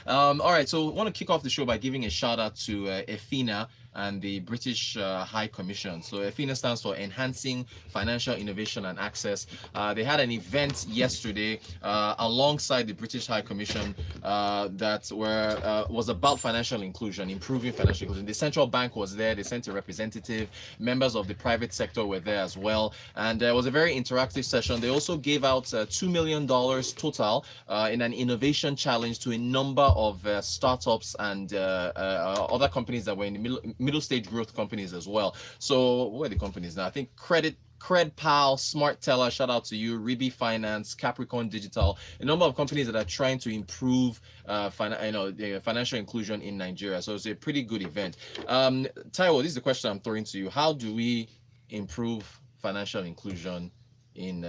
All right, so I want to kick off the show by giving a shout out to EFINA and the British High Commission. So EFINA stands for Enhancing Financial Innovation and Access. They had an event yesterday alongside the British High Commission that was about financial inclusion, improving financial inclusion. The central bank was there. They sent a representative. Members of the private sector were there as well, and it was a very interactive session. They also gave out $2 million total in an innovation challenge to a number of startups and other companies that were in the middle stage growth companies as well. So what are the companies now? I think CredPal, Smart Teller, shout out to you, Ribi Finance, Capricorn Digital, a number of companies that are trying to improve the financial inclusion in Nigeria. So it's a pretty good event. Taiwo, this is the question I'm throwing to you. How do we improve financial inclusion in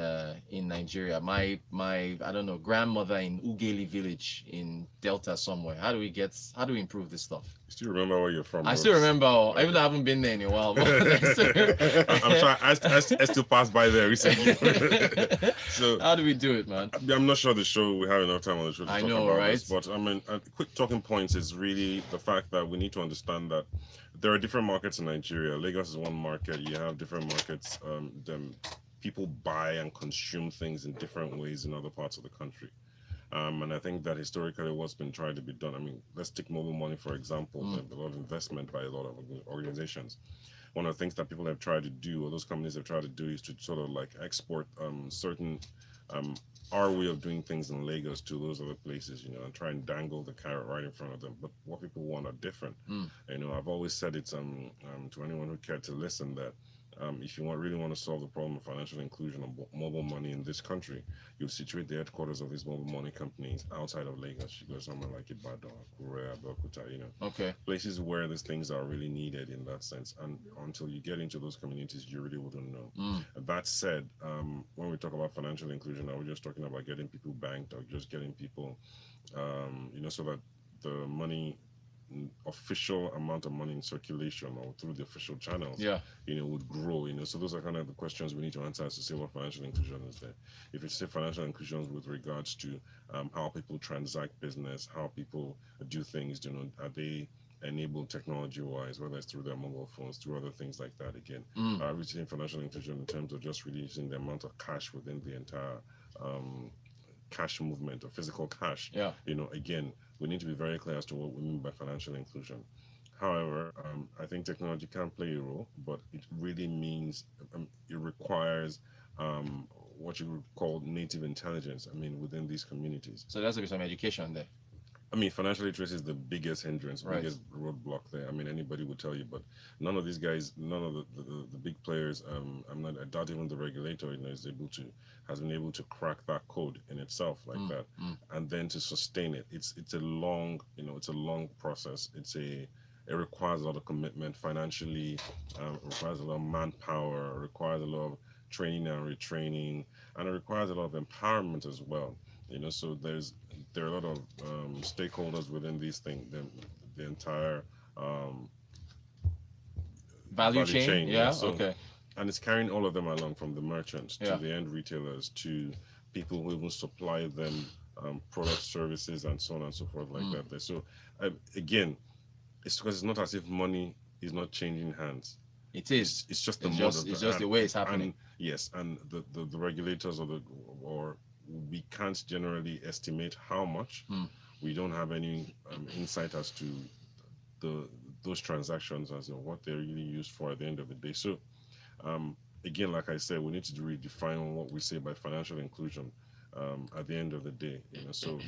Nigeria? My I don't know, grandmother in Ugeli village in Delta somewhere. How do we improve this stuff? You still remember where you're from? I still remember, even though I haven't been there in a while. But I'm sure I still passed by there recently. So how do we do it, man? I'm not sure we have enough time on the show to talk about right? this, but I mean, quick talking points is really the fact that we need to understand that there are different markets in Nigeria. Lagos is one market. You have different markets. People buy and consume things in different ways in other parts of the country. And I think that historically what's been tried to be done, I mean, let's take mobile money, for example. There's a lot of investment by a lot of organizations. One of the things that people have tried to do, or those companies have tried to do, is to sort of like export certain our way of doing things in Lagos to those other places, and try and dangle the carrot right in front of them. But what people want are different. I've always said it to anyone who cared to listen that if you really want to solve the problem of financial inclusion of mobile money in this country, you situate the headquarters of these mobile money companies outside of Lagos. You go somewhere like Ibadan, Akure, Abeokuta, Okay. Places where these things are really needed in that sense. And until you get into those communities, you really wouldn't know. That said, when we talk about financial inclusion, are we just talking about getting people banked or just getting people, so that the money, official amount of money in circulation or through the official channels, would grow, so those are kind of the questions we need to answer as to say what financial inclusion is there. If you say financial inclusion with regards to how people transact business, how people do things, are they enabled technology-wise, whether it's through their mobile phones, through other things like that, again. Are we seeing financial inclusion in terms of just reducing the amount of cash within the entire cash movement or physical cash? Again, we need to be very clear as to what we mean by financial inclusion. However, I think technology can play a role, but it really means it requires what you would call native intelligence, within these communities. So there's to be some education there. Financial literacy is the biggest hindrance, biggest roadblock there. Anybody would tell you, but none of these guys, none of the big players, I doubt even the regulator, has been able to crack that code in itself like that, and then to sustain it. It's a long, it's a long process. It requires a lot of commitment financially, requires a lot of manpower, requires a lot of training and retraining, and it requires a lot of empowerment as well. So there are a lot of stakeholders within these things, the entire value chain. Yeah. So, okay. And it's carrying all of them along, from the merchants to the end retailers to people who even supply them product, services, and so on and so forth like that. So again, it's because it's not as if money is not changing hands. It is. It's just the it's just the way it's happening. And the regulators or we can't generally estimate how much. We don't have any insight as to those transactions as what they're really used for at the end of the day. So again, like I said, we need to redefine what we say by financial inclusion at the end of the day. So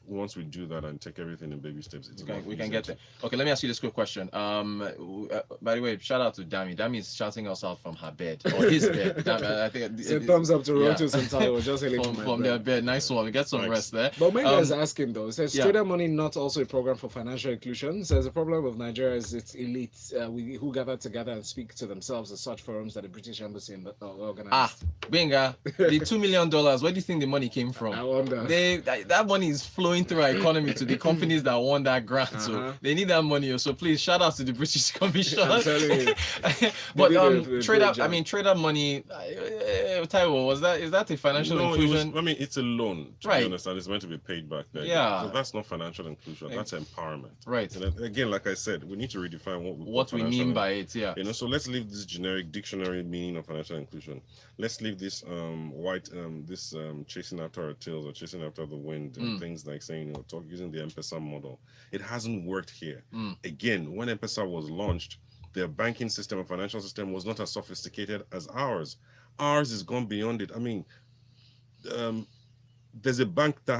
once we do that and take everything in baby steps, we can get there. Okay, let me ask you this quick question. By the way, shout out to Dami. Dami is shouting us out from her bed or his bed. Dami, I think thumbs up to Rotus and Taiwo, just from their bed. Nice one. Get some rest there. But Menga is asking though. It says student money not also a program for financial inclusion. Says the problem with Nigeria is its elites who gather together and speak to themselves at such forums that the British Embassy organized. Benga, the $2 million. Where do you think the money came from? I wonder. That money is flowing going through our economy to the companies that won that grant. So they need that money. So please shout out to the British Commission. I'm telling you. But a trader, great job. trader money. Taiwo, is that a financial inclusion? It's a loan. To be honest, and it's meant to be paid back. There. Yeah. So that's not financial inclusion. That's empowerment. Right. And again, like I said, we need to redefine what we mean by it. Yeah. So let's leave this generic dictionary meaning of financial inclusion. Let's leave this chasing after our tails or chasing after the wind and things like saying, using the M-Pesa model. It hasn't worked here. Again, when M-Pesa was launched, their banking system and financial system was not as sophisticated as ours. Ours has gone beyond it. I mean, there's a bank that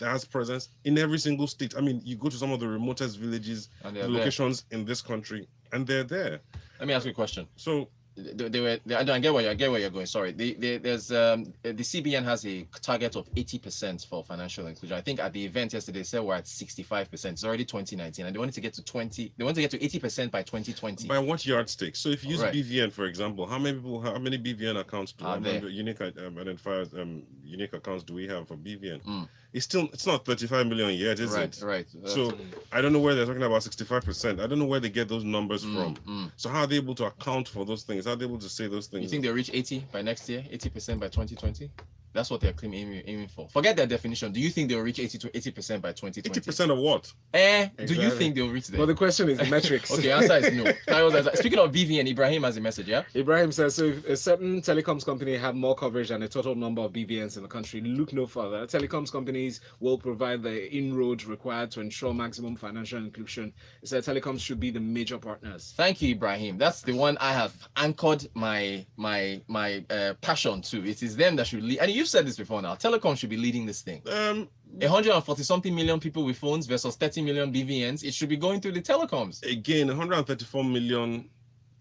has presence in every single state. I mean, you go to some of the remotest villages, locations in this country, and they're there. Let me ask you a question. So I get where you're going. Sorry. There's the CBN has a target of 80% for financial inclusion. I think at the event yesterday they said we're at 65%. It's already 2019, and they wanted to get to 80% by 2020. By what yardstick? So if you use BVN, for example, how many BVN accounts do unique identifiers, unique accounts do we have for BVN? It's not 35 million yet, is it? Right. So I don't know where they're talking about 65%. I don't know where they get those numbers from. So how are they able to account for those things? How are they able to say those things? You think they'll reach 80 by next year? 80% by 2020? That's what they're aiming for. Forget their definition. Do you think they'll reach 80% by 2020? 80% of what? Exactly. Do you think they'll reach there? Well, the question is the metrics. Okay, answer is no. Speaking of BVN, Ibrahim has a message, yeah? Ibrahim says, so if a certain telecoms company have more coverage than the total number of BVNs in the country, look no further. Telecoms companies will provide the inroads required to ensure maximum financial inclusion. He said telecoms should be the major partners. Thank you, Ibrahim. That's the one I have anchored my passion to. It is them that should lead. And you've said this before now. Telecom should be leading this thing. 140 something million people with phones versus 30 million BVNs. It should be going through the telecoms. Again, 134 million.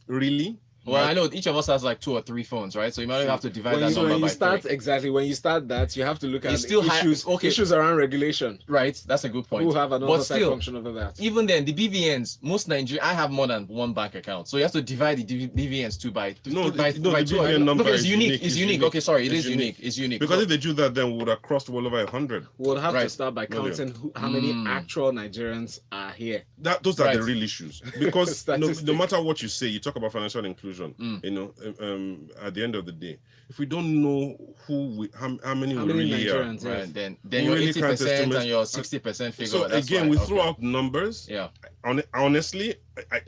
Really? Well, I know each of us has like 2 or 3 phones, right? So you might have to divide that number by 3. Exactly. When you start that, you have to look at issues around regulation. Right. That's a good point. Who have another side function over that. Even then, the BVNs, most Nigerians, I have more than one bank account. So you have to divide the BVNs 2 by 2. No, the BVN number is unique. It's unique. Okay, sorry. It is unique. It's unique. Because if they do that, then we would have crossed well over 100. We'll have to start by counting how many actual Nigerians are here. Those are the real issues. Because no matter what you say, you talk about financial inclusion, at the end of the day, if we don't know how many we really Nigerians are, right, then your really 80% and your 60% figure. So again, we throw out numbers. Yeah. Honestly,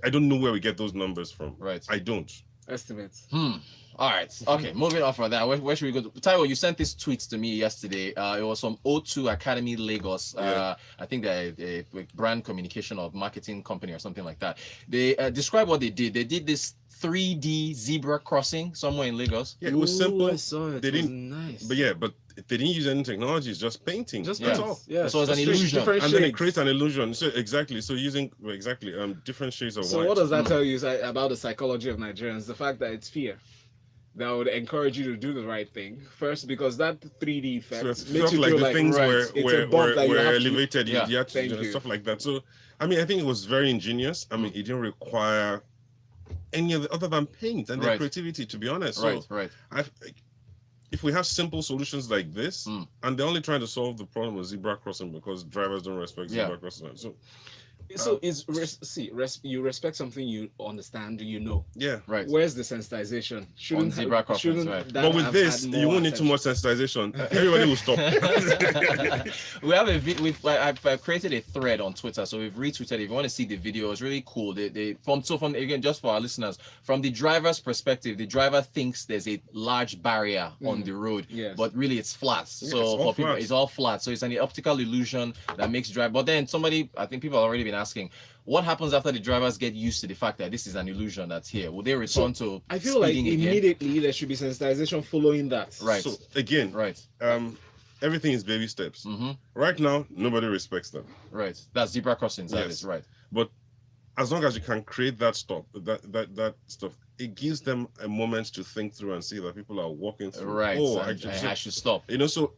I don't know where we get those numbers from. Right. I don't. Estimates. All right. Okay. Moving on from that. Where should we go? Taiwo, you sent this tweet to me yesterday. It was from O2 Academy Lagos. I think they're a brand communication or marketing company or something like that. They describe what they did. They did this 3D zebra crossing somewhere in Lagos. Yeah, it was simple. I saw it. It was nice. But they didn't use any technology. It's just painting. That's all. Yeah. So it's an illusion. And then it creates an illusion. So exactly. So using different shades of white. So what does that tell you about the psychology of Nigerians? The fact that it's fear that would encourage you to do the right thing first, because that 3D effect makes you like feel the like things were elevated. Yeah. You had to stuff like that. So I think it was very ingenious. It didn't require any other than paint and their creativity, to be honest. So if we have simple solutions like this, and they're only trying to solve the problem of zebra crossing because drivers don't respect zebra crossing. So you respect something you understand, you know. Yeah. Right. Where's the sensitization? On zebra crossings, But with this, you won't need too much sensitization. Everybody will stop. We have I've created a thread on Twitter, so we've retweeted it. If you want to see the video, it's really cool. From again, just for our listeners, from the driver's perspective, the driver thinks there's a large barrier on the road, but really it's flat. So for people, it's all flat. So it's an optical illusion that makes drive. But then I think people have already been asking, what happens after the drivers get used to the fact that this is an illusion that's here? Will they return to I feel like immediately there should be sensitization following that. Right. So again, everything is baby steps. Right now, nobody respects them. Right. That's zebra crossings. That is right. But as long as you can create that stuff, it gives them a moment to think through and see that people are walking through. Right. I should stop. So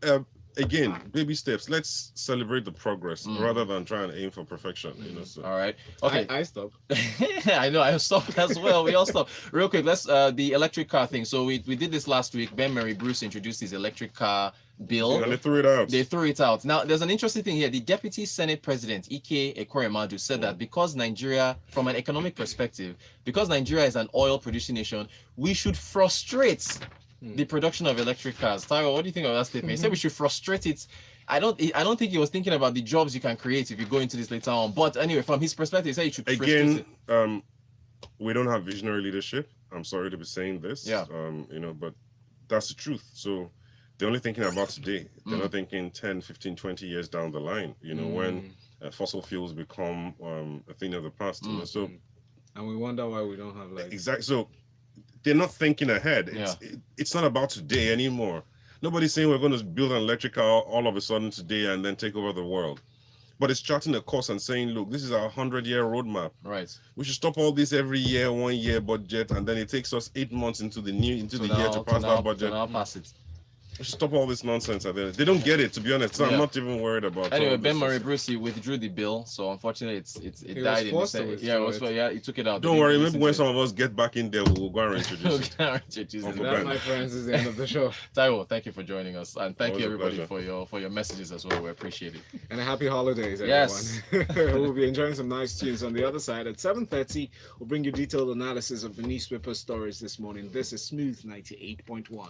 again, baby steps. Let's celebrate the progress rather than try and aim for perfection. All right. Okay. I stopped. I know. I stopped as well. We all stopped. Real quick. Let's the electric car thing. So we did this last week. Ben Mary Bruce introduced his electric car bill. And they threw it out. They threw it out. Now, there's an interesting thing here. The Deputy Senate President, Ike Ekweremadu, said that because Nigeria, from an economic perspective, because Nigeria is an oil-producing nation, we should frustrate the production of electric cars. Taiwo, what do you think of that statement? He said we should frustrate it. I don't think he was thinking about the jobs you can create if you go into this later on. But anyway, from his perspective, he said you should frustrate it. We don't have visionary leadership. I'm sorry to be saying this. Yeah. But that's the truth. So they're only thinking about today. They're not thinking 10, 15, 20 years down the line, when fossil fuels become a thing of the past. So, and we wonder why we don't have exactly. So they're not thinking ahead. It's not about today anymore. Nobody's saying we're going to build an electric car all of a sudden today and then take over the world. But it's charting a course and saying, look, this is our 100-year roadmap. Right. We should stop all this every year, 1 year budget, and then it takes us 8 months into the year to pass that budget. Now pass it. We should stop all this nonsense. They don't get it, to be honest. So I'm not even worried about. Anyway, Ben Murray Brucey withdrew the bill, so unfortunately, it died in the Senate. He took it out. Don't worry, maybe when some of us get back in there, we'll go and introduce it. That, my friends, is the end of the show. Taiwo, thank you for joining us, and thank you everybody for your messages as well. We appreciate it. And a happy holidays, everyone. Yes. We'll be enjoying some nice tunes on the other side. At 7:30, we'll bring you detailed analysis of the newspaper stories this morning. This is Smooth 98.1.